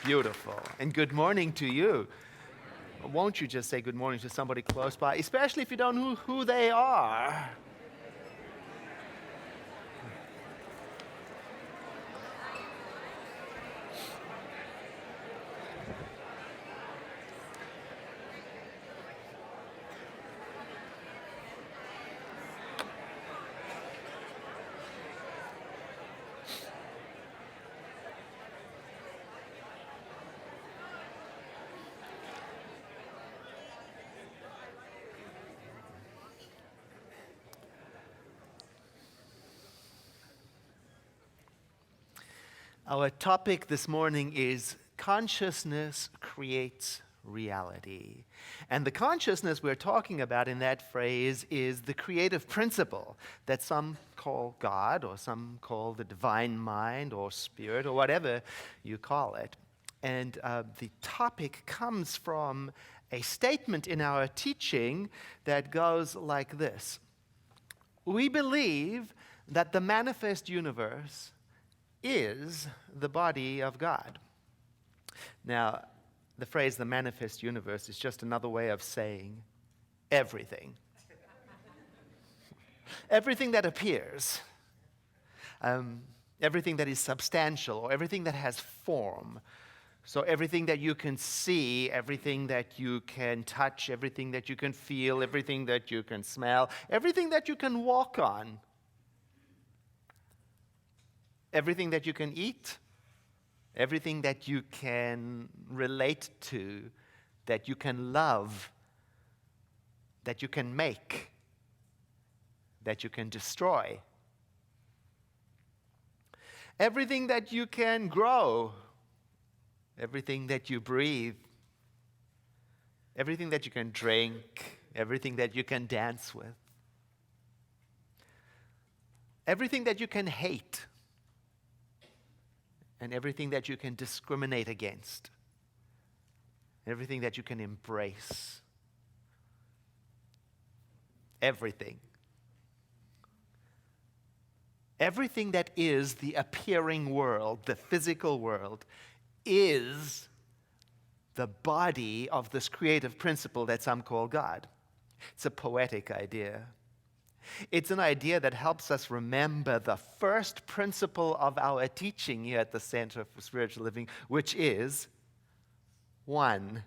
Beautiful. And good morning to you. Won't you just say good morning to somebody close by, especially if you don't know who they are? Our topic this morning is consciousness creates reality. And the consciousness we're talking about in that phrase is the creative principle that some call God, or some call the divine mind, or spirit, or whatever you call it. And the topic comes from a statement in our teaching that goes like this. We believe that the manifest universe is the body of God. Now, the phrase the manifest universe is just another way of saying everything. Everything that appears, everything that is substantial, or everything that has form. So everything that you can see, everything that you can touch, everything that you can feel, everything that you can smell, everything that you can walk on. Everything that you can eat, everything that you can relate to, that you can love, that you can make, that you can destroy. Everything that you can grow, everything that you breathe, everything that you can drink, everything that you can dance with, everything that you can hate, and everything that you can discriminate against, everything that you can embrace, everything. Everything that is the appearing world, the physical world, is the body of this creative principle that some call God. It's a poetic idea. It's an idea that helps us remember the first principle of our teaching here at the Center for Spiritual Living, which is oneness.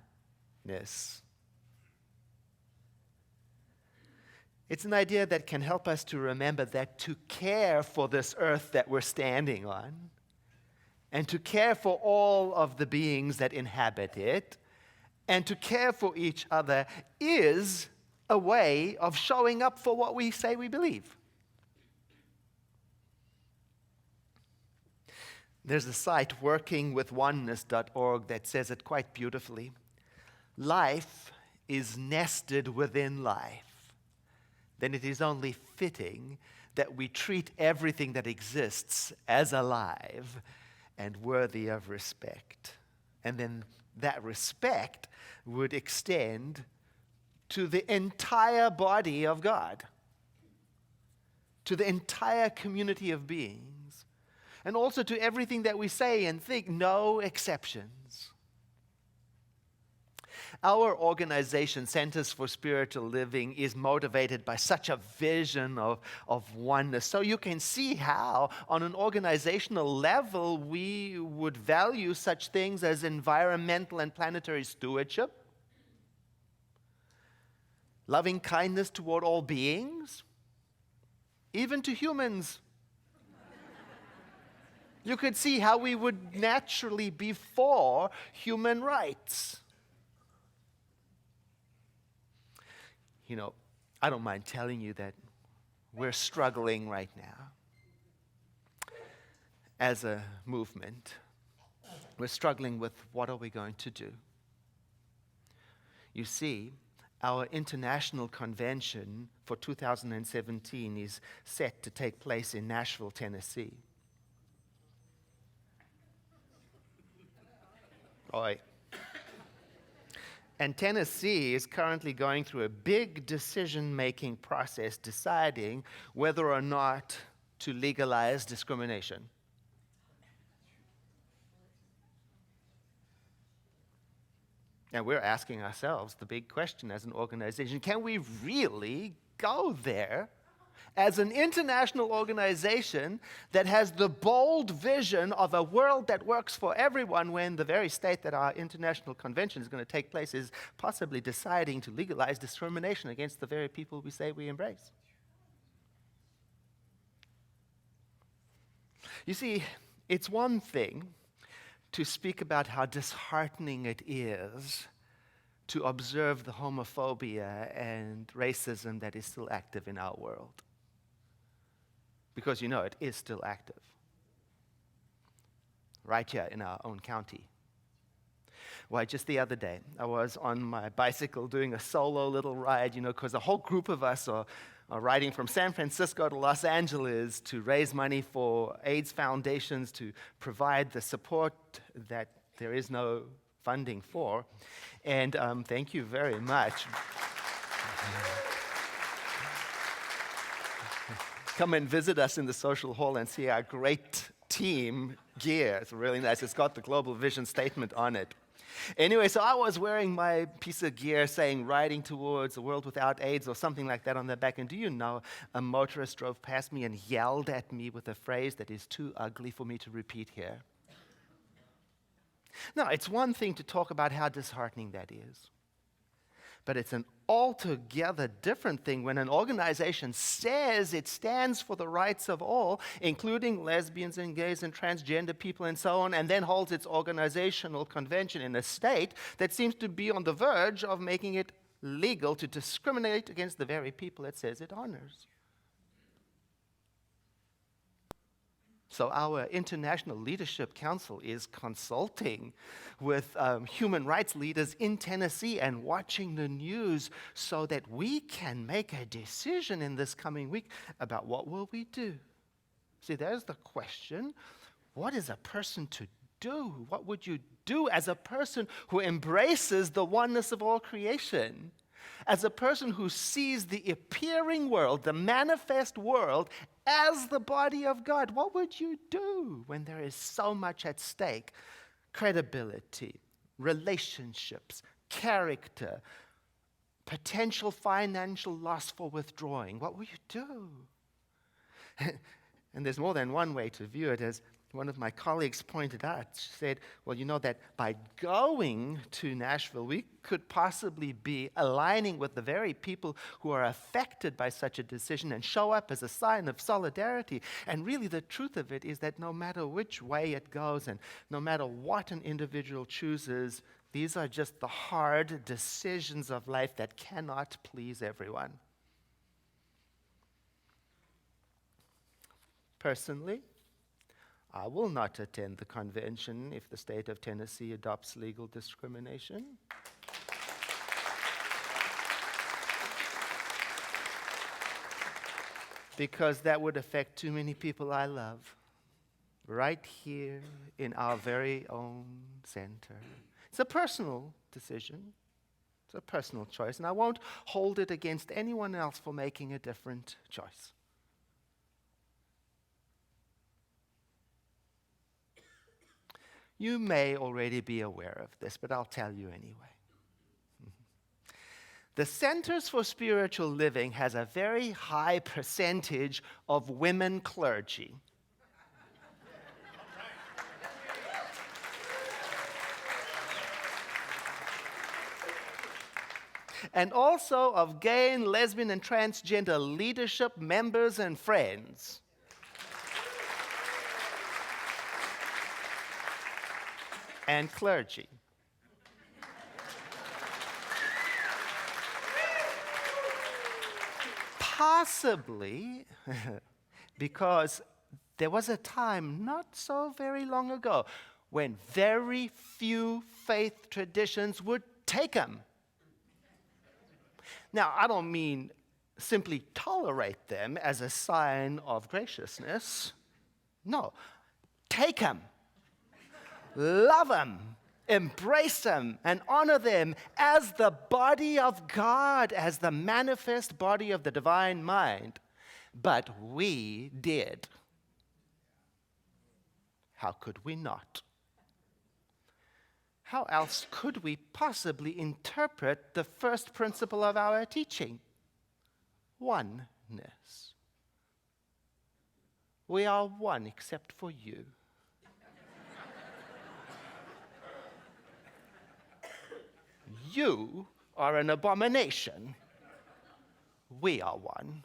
It's an idea that can help us to remember that to care for this earth that we're standing on, and to care for all of the beings that inhabit it, and to care for each other is a way of showing up for what we say we believe. There's a site, workingwithoneness.org, that says it quite beautifully. Life is nested within life. Then it is only fitting that we treat everything that exists as alive and worthy of respect. And then that respect would extend to the entire body of God, to the entire community of beings, and also to everything that we say and think, no exceptions. Our organization, Centers for Spiritual Living, is motivated by such a vision of oneness. So you can see how, on an organizational level, we would value such things as environmental and planetary stewardship, loving kindness toward all beings, even to humans. You could see how we would naturally be for human rights. You know, I don't mind telling you that we're struggling right now as a movement. We're struggling with what are we going to do. You see, our international convention for 2017 is set to take place in Nashville, Tennessee. Oi. And Tennessee is currently going through a big decision-making process deciding whether or not to legalize discrimination. And we're asking ourselves the big question as an organization, can we really go there as an international organization that has the bold vision of a world that works for everyone when the very state that our international convention is going to take place is possibly deciding to legalize discrimination against the very people we say we embrace? You see, it's one thing to speak about how disheartening it is to observe the homophobia and racism that is still active in our world. Because it is still active. Right here in our own county. Why, just the other day, I was on my bicycle doing a solo little ride, because a whole group of us are riding from San Francisco to Los Angeles to raise money for AIDS foundations to provide the support that there is no funding for. And thank you very much. Come and visit us in the social hall and see our great team gear. It's really nice. It's got the Global Vision statement on it. Anyway, so I was wearing my piece of gear saying riding towards a world without AIDS or something like that on the back. And do you know, a motorist drove past me and yelled at me with a phrase that is too ugly for me to repeat here. Now, it's one thing to talk about how disheartening that is. But it's an altogether different thing when an organization says it stands for the rights of all, including lesbians and gays and transgender people and so on, and then holds its organizational convention in a state that seems to be on the verge of making it legal to discriminate against the very people it says it honors. So our International Leadership Council is consulting with human rights leaders in Tennessee and watching the news so that we can make a decision in this coming week about what will we do. See, there's the question. What is a person to do? What would you do as a person who embraces the oneness of all creation? As a person who sees the appearing world, the manifest world, as the body of God, what would you do when there is so much at stake? Credibility, relationships, character, potential financial loss for withdrawing. What will you do? And there's more than one way to view it. As one of my colleagues pointed out, she said, well, that by going to Nashville, we could possibly be aligning with the very people who are affected by such a decision and show up as a sign of solidarity. And really the truth of it is that no matter which way it goes and no matter what an individual chooses, these are just the hard decisions of life that cannot please everyone. Personally, I will not attend the convention if the state of Tennessee adopts legal discrimination. Because that would affect too many people I love, right here in our very own center. It's a personal decision. It's a personal choice, and I won't hold it against anyone else for making a different choice. You may already be aware of this, but I'll tell you anyway. The Centers for Spiritual Living has a very high percentage of women clergy. And also of gay and lesbian and transgender leadership members and friends. And clergy. Possibly because there was a time not so very long ago when very few faith traditions would take them. Now, I don't mean simply tolerate them as a sign of graciousness. No, take them. Love them, embrace them, and honor them as the body of God, as the manifest body of the divine mind. But we did. How could we not? how else could we possibly interpret the first principle of our teaching? Oneness. We are one except for you. You are an abomination. We are one.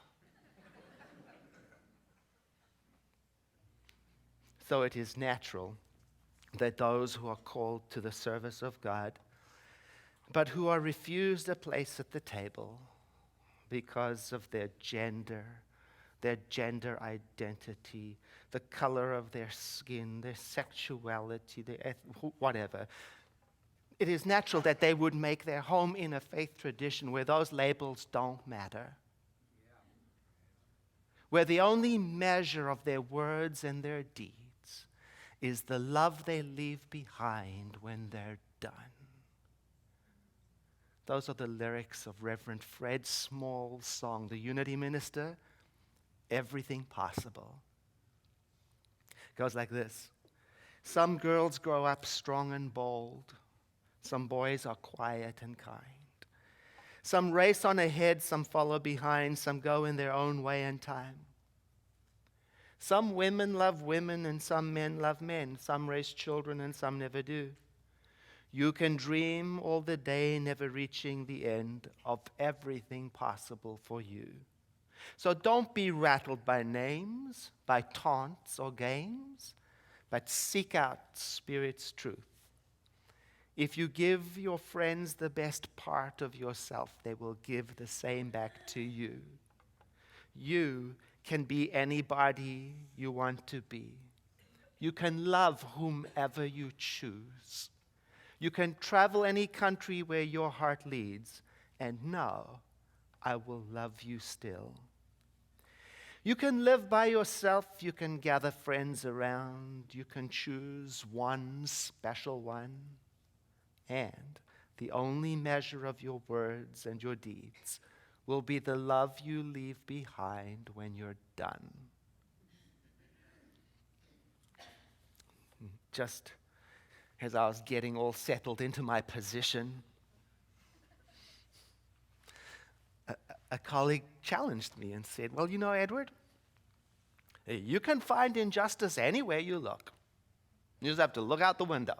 So it is natural that those who are called to the service of God, but who are refused a place at the table because of their gender identity, the color of their skin, their sexuality, whatever. It is natural that they would make their home in a faith tradition where those labels don't matter, where the only measure of their words and their deeds is the love they leave behind when they're done. Those are the lyrics of Reverend Fred Small's song, The Unity Minister, Everything Possible. It goes like this. Some girls grow up strong and bold. Some boys are quiet and kind. Some race on ahead, some follow behind, some go in their own way and time. Some women love women and some men love men. Some raise children and some never do. You can dream all the day, never reaching the end of everything possible for you. So don't be rattled by names, by taunts or games, but seek out Spirit's truth. If you give your friends the best part of yourself, they will give the same back to you. You can be anybody you want to be. You can love whomever you choose. You can travel any country where your heart leads, and know I will love you still. You can live by yourself. You can gather friends around. You can choose one special one. And the only measure of your words and your deeds will be the love you leave behind when you're done. Just as I was getting all settled into my position, a colleague challenged me and said, well, you know, Edward, you can find injustice anywhere you look. You just have to look out the window.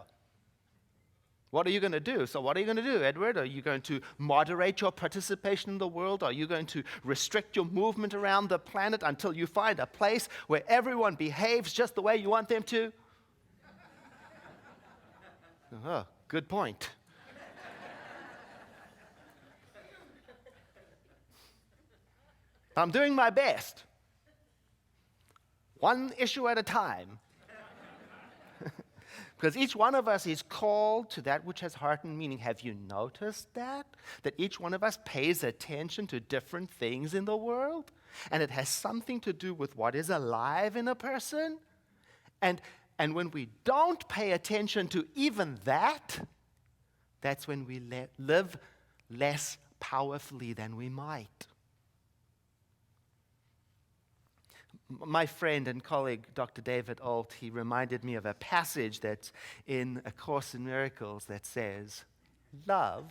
What are you going to do? So what are you going to do, Edward? Are you going to moderate your participation in the world? Are you going to restrict your movement around the planet until you find a place where everyone behaves just the way you want them to? Oh, good point. I'm doing my best. One issue at a time. Because each one of us is called to that which has heart and meaning. Have you noticed that? That each one of us pays attention to different things in the world? And it has something to do with what is alive in a person? And when we don't pay attention to even that, that's when we live less powerfully than we might. My friend and colleague, Dr. David Alt, he reminded me of a passage that's in A Course in Miracles that says, love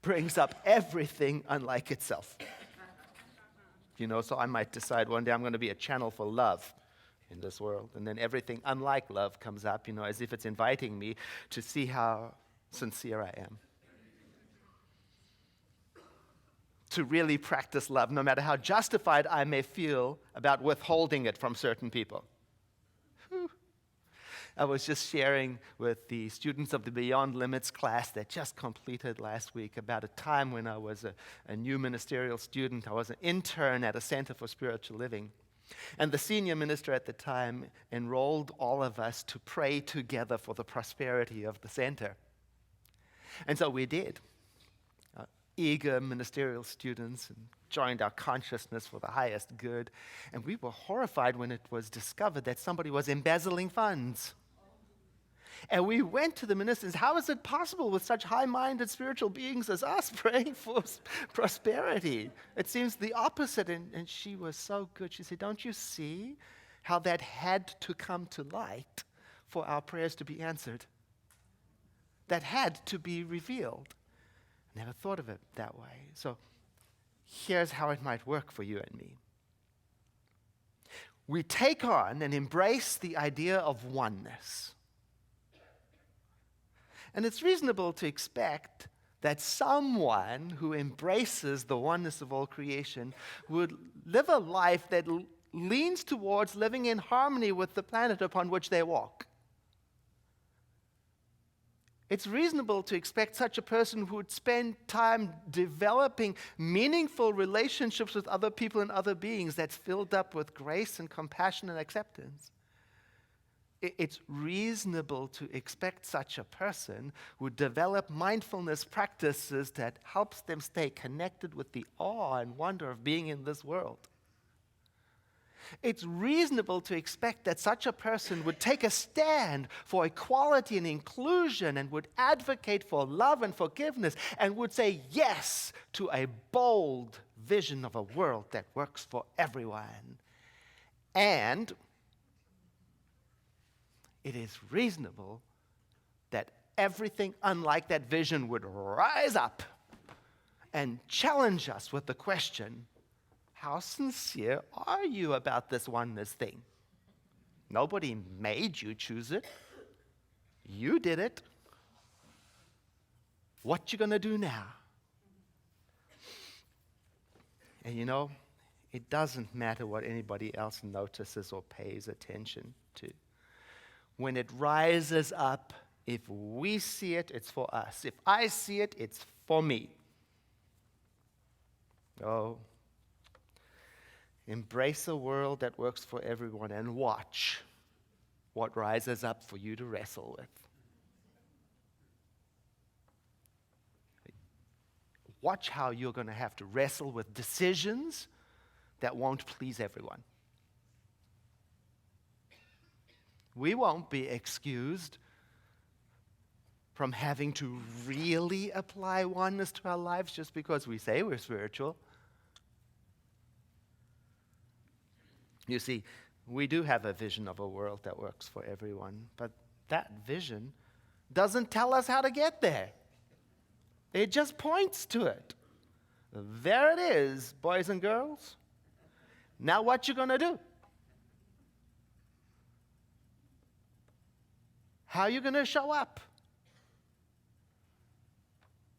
brings up everything unlike itself. You know, so I might decide one day I'm going to be a channel for love in this world, and then everything unlike love comes up, you know, as if it's inviting me to see how sincere I am. To really practice love, no matter how justified I may feel about withholding it from certain people. Whew. I was just sharing with the students of the Beyond Limits class that just completed last week about a time when I was a new ministerial student. I was an intern at a Center for Spiritual Living. And the senior minister at the time enrolled all of us to pray together for the prosperity of the center. And so we did. Eager ministerial students, and joined our consciousness for the highest good. And we were horrified when it was discovered that somebody was embezzling funds. And we went to the ministers, how is it possible with such high-minded spiritual beings as us praying for prosperity? It seems the opposite. And she was so good. She said, don't you see how that had to come to light for our prayers to be answered? that had to be revealed. Never thought of it that way. So here's how it might work for you and me. We take on and embrace the idea of oneness. And it's reasonable to expect that someone who embraces the oneness of all creation would live a life that leans towards living in harmony with the planet upon which they walk. It's reasonable to expect such a person who would spend time developing meaningful relationships with other people and other beings that's filled up with grace and compassion and acceptance. It's reasonable to expect such a person would develop mindfulness practices that helps them stay connected with the awe and wonder of being in this world. It's reasonable to expect that such a person would take a stand for equality and inclusion and would advocate for love and forgiveness and would say yes to a bold vision of a world that works for everyone. And it is reasonable that everything unlike that vision would rise up and challenge us with the question, how sincere are you about this oneness thing? Nobody made you choose it. You did it. What you gonna do now? And you know, it doesn't matter what anybody else notices or pays attention to. When it rises up, if we see it, it's for us. If I see it, it's for me. Oh, embrace a world that works for everyone and watch what rises up for you to wrestle with. Watch how you're going to have to wrestle with decisions that won't please everyone. We won't be excused from having to really apply oneness to our lives just because we say we're spiritual. You see, we do have a vision of a world that works for everyone, but that vision doesn't tell us how to get there. It just points to it. There it is, boys and girls. Now what you gonna do? How are you going to show up?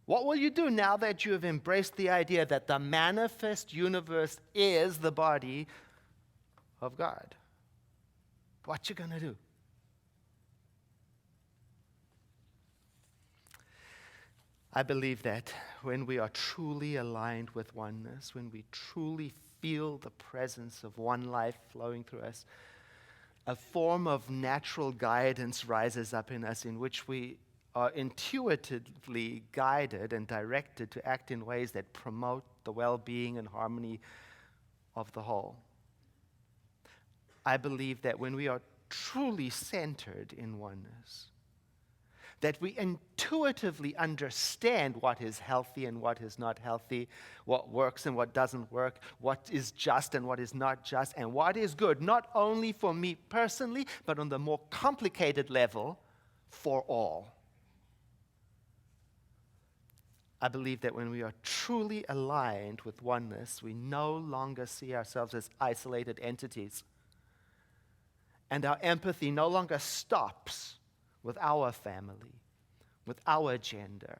What will you do now that you have embraced the idea that the manifest universe is the body of God? What you going to do? I believe that when we are truly aligned with oneness, when we truly feel the presence of one life flowing through us, a form of natural guidance rises up in us in which we are intuitively guided and directed to act in ways that promote the well-being and harmony of the whole. I believe that when we are truly centered in oneness, that we intuitively understand what is healthy and what is not healthy, what works and what doesn't work, what is just and what is not just, and what is good, not only for me personally, but on the more complicated level, for all. I believe that when we are truly aligned with oneness, we no longer see ourselves as isolated entities. And our empathy no longer stops with our family, with our gender,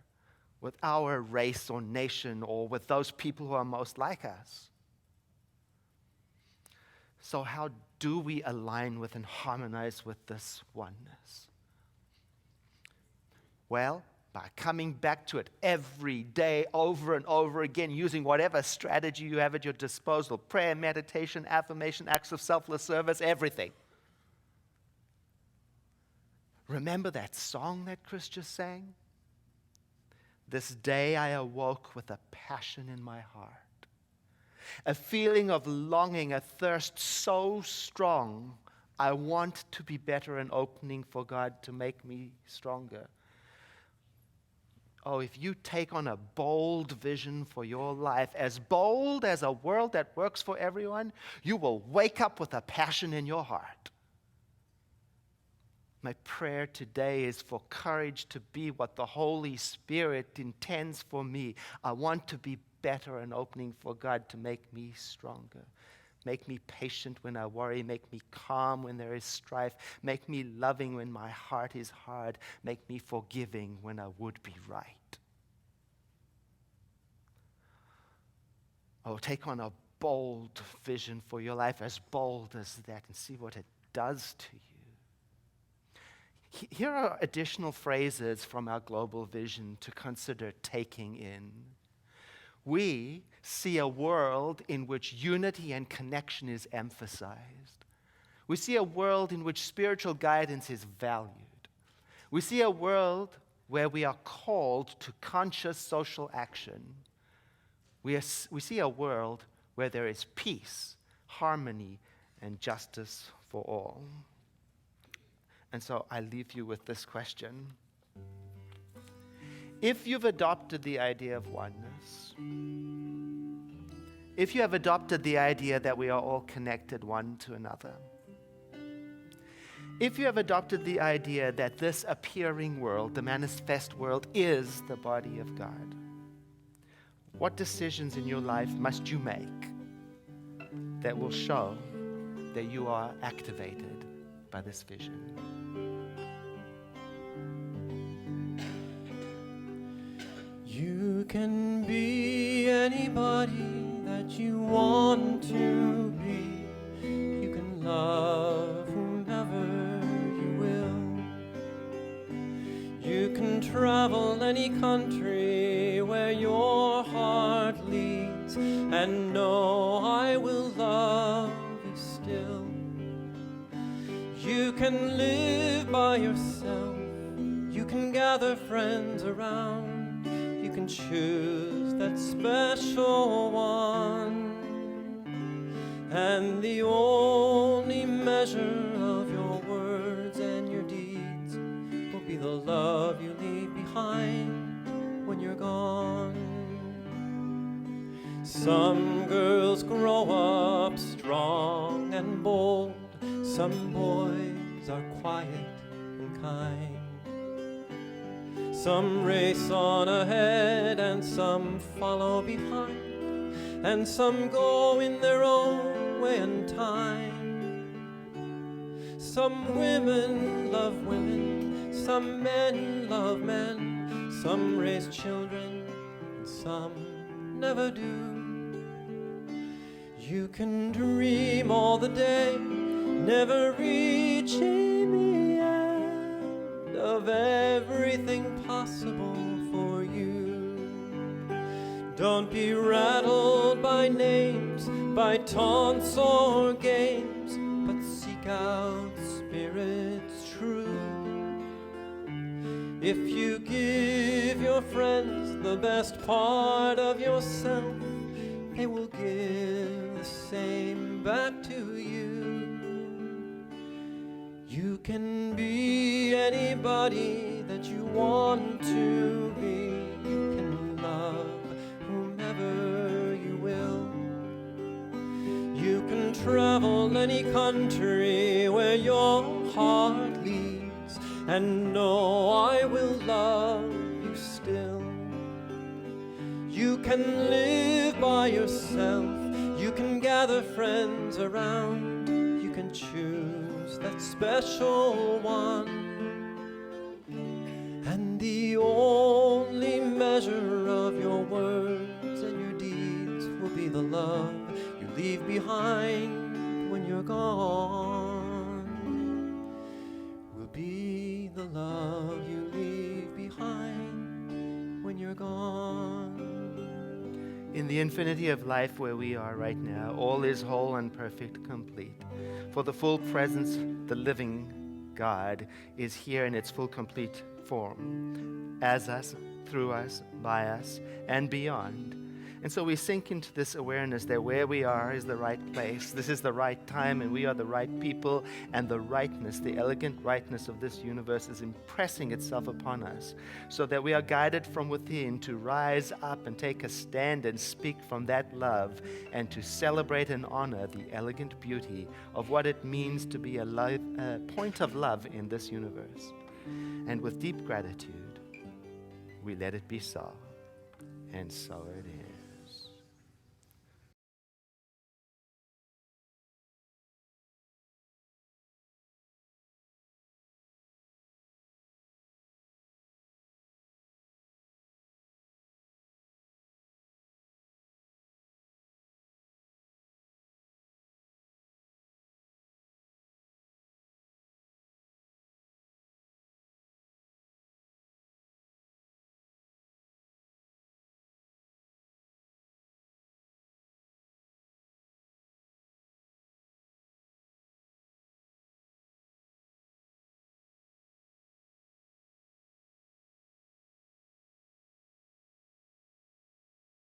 with our race or nation, or with those people who are most like us. So how do we align with and harmonize with this oneness? Well, by coming back to it every day, over and over again, using whatever strategy you have at your disposal, prayer, meditation, affirmation, acts of selfless service, everything. Remember that song that Chris just sang? This day I awoke with a passion in my heart, a feeling of longing, a thirst so strong, I want to be better, an opening for God to make me stronger. Oh, if you take on a bold vision for your life, as bold as a world that works for everyone, you will wake up with a passion in your heart. My prayer today is for courage to be what the Holy Spirit intends for me. I want to be better and opening for God to make me stronger. Make me patient when I worry. Make me calm when there is strife. Make me loving when my heart is hard. Make me forgiving when I would be right. Oh, take on a bold vision for your life, as bold as that, and see what it does to you. Here are additional phrases from our global vision to consider taking in. We see a world in which unity and connection is emphasized. We see a world in which spiritual guidance is valued. We see a world where we are called to conscious social action. We see a world where there is peace, harmony, and justice for all. And so I leave you with this question. If you've adopted the idea of oneness, if you have adopted the idea that we are all connected one to another, if you have adopted the idea that this appearing world, the manifest world, is the body of God, what decisions in your life must you make that will show that you are activated by this vision? You can be anybody that you want to be. You can love whomever you will. You can travel any country where your heart leads, and know I will love you still. You can live by yourself. You can gather friends around. You can choose that special one, and the only measure of your words and your deeds will be the love you leave behind when you're gone. Some girls grow up strong and bold. Some boys are quiet and kind. Some race on ahead and some follow behind, and some go in their own way and time. Some women love women, some men love men, some raise children and some never do. You can dream all the day, never reaching the end of everything possible for you. Don't be rattled by names, by taunts or games, but seek out spirits true. If you give your friends the best part of yourself, they will give the same back to you. You can be anybody that you want to be. You can love whomever you will. You can travel any country where your heart leads, and know I will love you still. You can live by yourself. You can gather friends around. You can choose that special one, and the only measure of your words and your deeds will be the love you leave behind when you're gone. Will be the love you leave behind when you're gone. In the infinity of life where we are right now, all is whole and perfect, complete. For the full presence, the living God is here in its full, complete form, as us, through us, by us, and beyond. And so we sink into this awareness that where we are is the right place. This is the right time, and we are the right people, and the rightness, the elegant rightness of this universe is impressing itself upon us, so that we are guided from within to rise up and take a stand and speak from that love, and to celebrate and honor the elegant beauty of what it means to be a point of love in this universe. And with deep gratitude, we let it be so, and so it is.